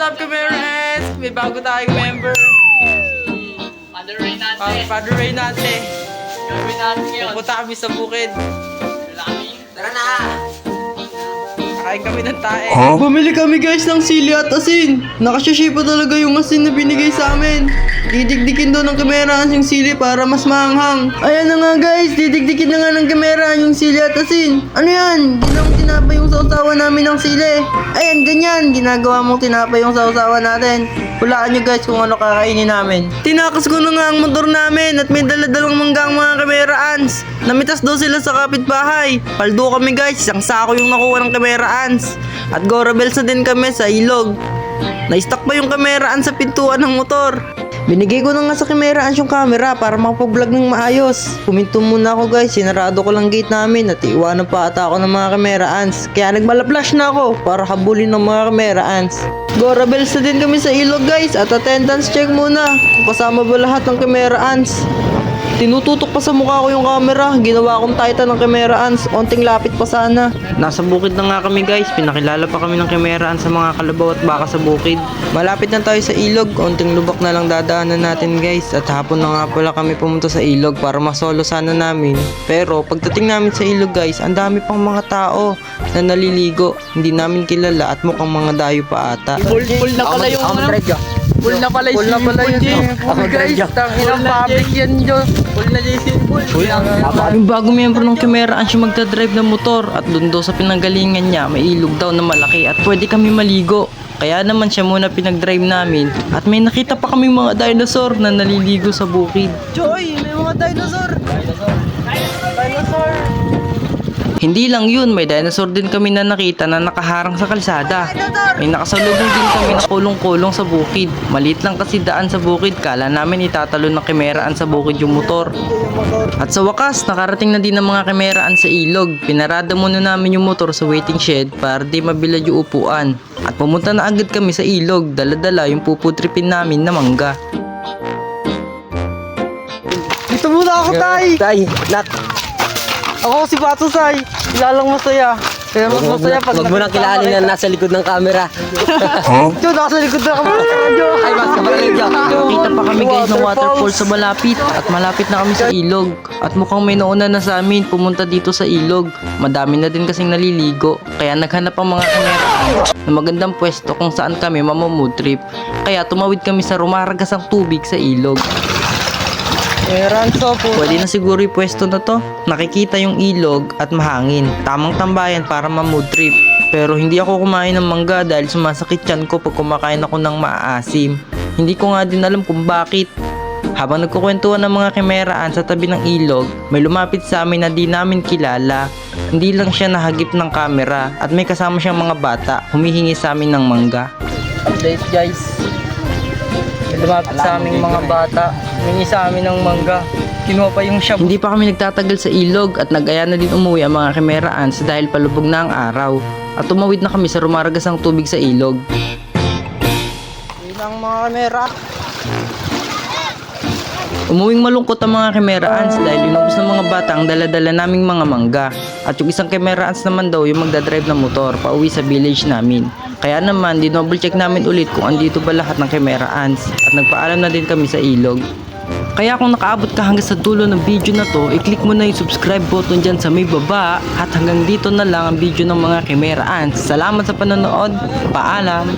up, Cameras? May bago tayong member. Father Reynate. Father Reynate. Gawin natin ngayon. Pupunta kami sa bukid. Tara na! Kain kami ng tae. Bumili kami guys ng sili at asin. Nakasyashi pa talaga yung asin na binigay sa amin. Didikdikin doon ng kamera yung sili para mas maanghang. Ayan na nga guys, didikdikin na nga ng kamera yung sili at asin. Ano yan? Ginawang tinapay yung sausawa namin ng sili. Ayan, ganyan. Ginagawa mong tinapay yung sausawa natin. Hulaan nyo guys kung ano kakainin namin. Tinakas ko na nga ang motor namin at may daladalang manggang mga kameraans. Namitas daw sila sa kapitbahay. Paldo kami guys, isang sako yung nakuha ng kameraans. At gorabels na din kami sa ilog. Na-stuck pa yung kameraans sa pintuan ng motor. Binigay ko na nga sa kameraans yung camera para makapag-vlog ng maayos. Puminto muna ako guys, sinarado ko lang gate namin at iwanan pa ata ako ng mga kameraans. Kaya nagmala-flash na ako para habulin ng mga kameraans. Gorabels na din kami sa ilog guys at attendance check muna kung kasama ba lahat ng kameraans. Tinututok pa sa mukha ko yung camera. Ginawa akong titan ng kameraans. Onting lapit pa sana. Nasa bukid na nga kami guys. Pinakilala pa kami ng kameraan sa mga kalabaw at baka sa bukid. Malapit na tayo sa ilog. Onting lubak na lang dadaanan natin guys. At hapon na nga pala kami pumunta sa ilog para masolo sana namin. Pero pagdating namin sa ilog guys, ang dami pang mga tao na naliligo. Hindi namin kilala at mukhang mga dayo pa ata. Full na pala yung ano. Full na pala yung swimming pool guys. Tanginang public yan Diyos. Full na JC. Full. Yung bagong miyembro ng kameraan siya magdadrive ng motor at doon daw sa pinanggalingan niya may ilog daw na malaki at pwede kami maligo. Kaya naman siya muna pinag-drive namin at may nakita pa kami mga dinosaur na naliligo sa bukid. Joy, may mga dinosaur! Dinosaur! Hindi lang yun, may dinosaur din kami na nakita na nakaharang sa kalsada. May nakasalubong din kami na kulong-kulong sa bukid. Maliit lang kasi daan sa bukid, kala namin itatalon ng kameraan sa bukid yung motor. At sa wakas, nakarating na din ng mga kameraan sa ilog. Pinarada muna namin yung motor sa waiting shed para di mabilad yung upuan. At pumunta na agad kami sa ilog, dala-dala yung puputripin namin na mangga. Dito muna ako, Tay! Tay, nak. Ako si Pato, Tay. Ilalang masaya. Kaya mas masaya pag Huwag mo nang kilaalin na nasa likod ng camera. Ito, nasa likod na kami sa radyo. Ay, mas kapalit dyan. Nakita pa kami guys ng waterfall sa malapit at malapit na kami sa ilog. At mukhang may nauna na sa amin pumunta dito sa ilog. Madami na din kasing naliligo. Kaya naghanap ang mga kameraan na magandang pwesto kung saan kami mamamood trip. Kaya tumawid kami sa rumaragasang tubig sa ilog. Pwede na siguro yung pwesto na to. Nakikita yung ilog at mahangin. Tamang tambayan para ma-mood trip. Pero hindi ako kumain ng mangga dahil sumasakit tiyan ko pag kumakain ako ng maaasim. Hindi ko nga din alam kung bakit. Habang nagkukwentuhan ng mga kameraan sa tabi ng ilog, may lumapit sa amin na di namin kilala. Hindi lang siya nahagip ng camera at may kasama siyang mga bata humihingi sa amin ng mangga. Update guys. Lumapit sa aming mga bata, humingi sa amin ng mangga. Kinuha pa yung shop. Hindi pa kami nagtatagal sa ilog at nag-aya na din umuwi ang mga kameraans dahil palubog na ang araw. At tumawid na kami sa rumaragasang tubig sa ilog. Ilang mga kamera. Umuwing malungkot ang mga kameraans dahil inubos ng mga bata ang dala-dala naming mga mangga. At yung isang kameraans naman daw yung magdadrive ng motor pauwi sa village namin. Kaya naman, dinouble check namin ulit kung andito ba lahat ng kameraans at nagpaalam na din kami sa ilog. Kaya kung nakaabot ka hanggang sa dulo ng video na to, i-click mo na yung subscribe button dyan sa may baba at hanggang dito na lang ang video ng mga kameraans. Salamat sa panonood, paalam!